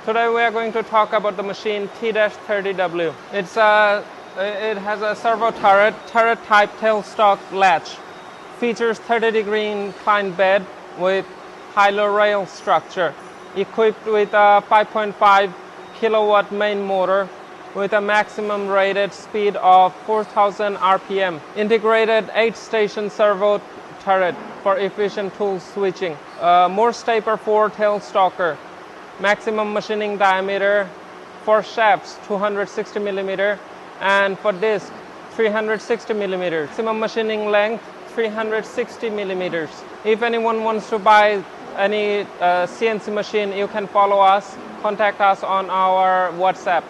Today we are going to talk about the machine T-30W. It has a servo turret type tailstock latch. Features 30-degree inclined bed with high-low rail structure. Equipped with a 5.5 kilowatt main motor with a maximum rated speed of 4,000 RPM. Integrated 8-station servo turret for efficient tool switching. Morse taper for tailstocker. Maximum machining diameter for shafts 260 millimeter and for disc 360 millimeters. Maximum machining length 360 millimeters. If anyone wants to buy any CNC machine, you can follow us, contact us on our WhatsApp.